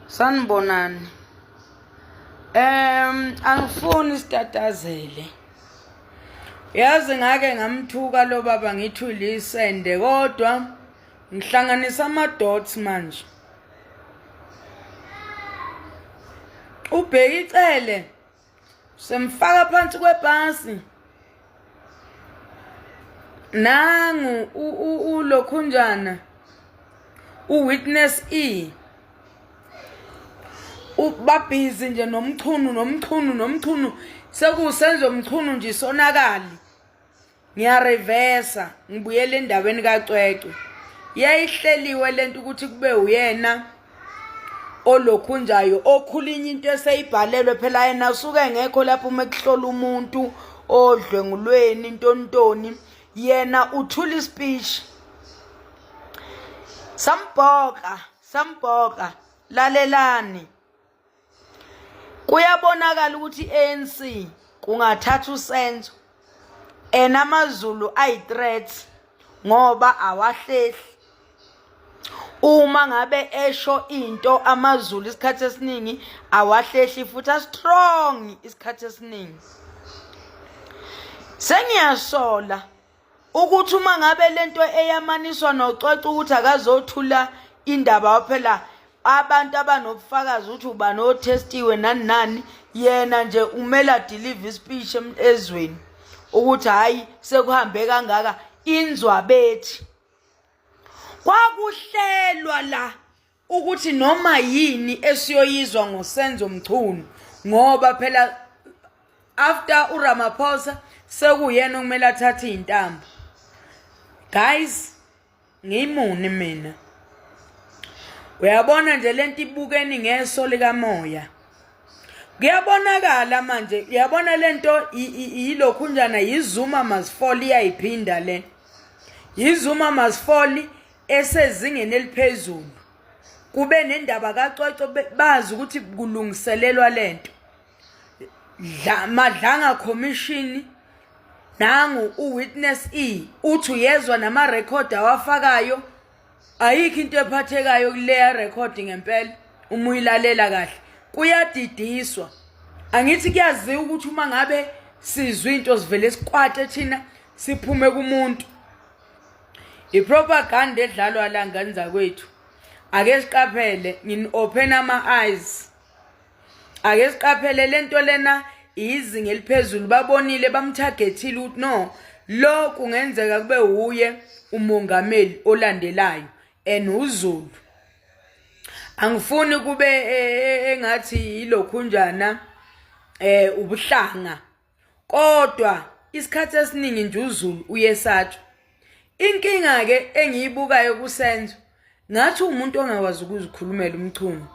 Sanibonani. Angifuni isitatazele. Yazi ngake ngamthuka lo baba ngithi ulisende kodwa ngihlanganisa ama-dots manje. Ubhekicele semfaka phansi kwebhasi. Nangu ulokhunjana uwitness E ubabhizi nje nomchunu sekusenzo umchunu nje sonakali. Ngiyareversa ngibuyele endaweni kaCwecwe. Yayihleliwe lento ukuthi kube uyena olokhunjayo okhulinye into eseyibhalelwe phela yena usuke engekho lapho uma kuhlola umuntu odlwengulweni intontoni yena uthula ispeech. Sambhoka lalelani. Kuyabonakala ukuthi ANC kungathatha usenzo enamaZulu ayi-threats ngoba awahlehli. Uma ngabe esho into amaZulu isikhathi esiningi awahlehli futhi strong isikhathi esiningi. Sengiyasola ukuthi uma ngabe lento eyamaniswa noCwecwe ukuthi akazothula indaba phela abantu abanobufakazi ukuthi uba no testiwe nani yena nje umela deliver speech ezweni ukuthi hayi sekuhambe kangaka inzwa bethi. Kwakuhlelwa la ukuthi noma yini esiyoyizwa ngosenzo mchunu ngoba phela after uRamaphosa sekuyena okumele athathe intambo. Guys, ngimuni mina. Uyabona nje lento ibukeni ngeso likamoya. Kuyabonakala manje, uyabona lento yilokhunjana yizuma masifall iyayiphinda le. Yizuma masifall esezingeni eliphezulu. Kube nendaba kaCwecwe bazi ukuthi kulungiselelwa lento. Madlanga commission nangu uwitness E uthi uyezwa nama record awafakayo. Ayikho into ephathekayo kuleya recording ngempela uma uyilalela kahle kuyadidiswa. Angithi kuyaziwa ukuthi uma ngabe sizwe into sivele sikwate thina siphume kumuntu. Propaganda edlalwa la ngani zakwethu. Ake siqaphele ngini open ama eyes. Ake siqaphele lento lena izinga eliphezulu babonile bamtargetile ukuthi no lo kungenzeka kube uye umongameli olandelayo uZulu. Angifuni kube engathi ilokhunjana ubuhlanga kodwa isikhathi esiningi nje uZulu uyesathu. Inkinga ke engiyibukayo kusenzo ngathi umuntu ongakwazi ukuzikhulumela umchunu.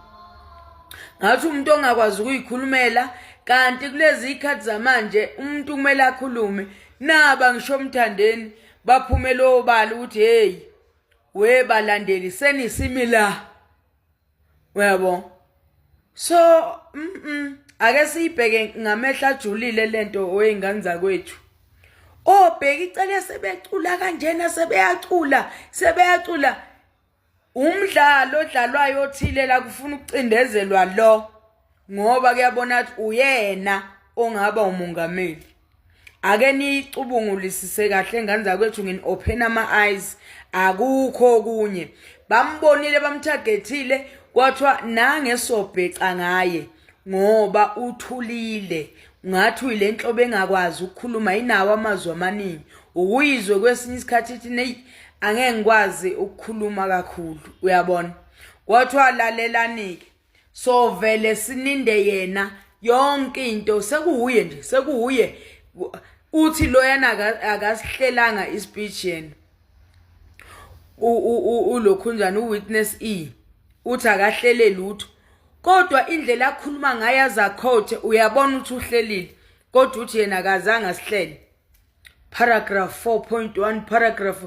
Ngathi umuntu ongakwazi ukuyikhulumela kanti kulezi ikhathi zamanje umuntu kumele akhulume naba ngisho umthandeni baphumela obala ukuthi hey we balandeli senisimila. Uyabo? So ake siyibheke ngamehla ajulile lento oyingane zakwethu. Obheka icele sebecula kanjena sebeyacula umdlalo odlalwayo othile la kufuna ukucindezelwa lo ngoba kuyabona ukuthi uyena ongaba umongameli. Ake nicubungulisise kahle engane zakwethu ngini open ama eyes akukho okunye. Bambonile bamtargetile kwathiwa nangesobheca ngaye ngoba uthulile. Ngathi uyilenhlobo engakwazi ukukhuluma inawo amazwi amaningi. Ukuyizwe kwesinye isikhathi ithi hey angeke ngikwazi ukukhuluma kakhulu. Uyabona? Kwathiwa lalelani-ke. So vele sininde yena yonke into sekuhuye nje sekuhuye uthi loyana akasihlelanga ispeech yena. Ulokhunjana uwitness E uthi akahlele lutho kodwa indlela akhuluma ngayo azakhothe uyabona ukuthi uhlelile kodwa uthi yena akazange asihlele. Paragraph 4.1 paragraph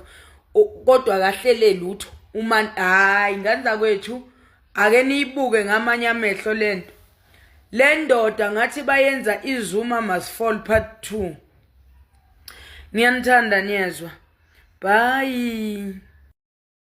kodwa akahlele lutho uma hayi ngani zakwethu ake niyibuke ngamanye amehlo lento. Le ndoda ngathi bayenza izuma masifall part 2. Niyanithanda niyezwa. Bye.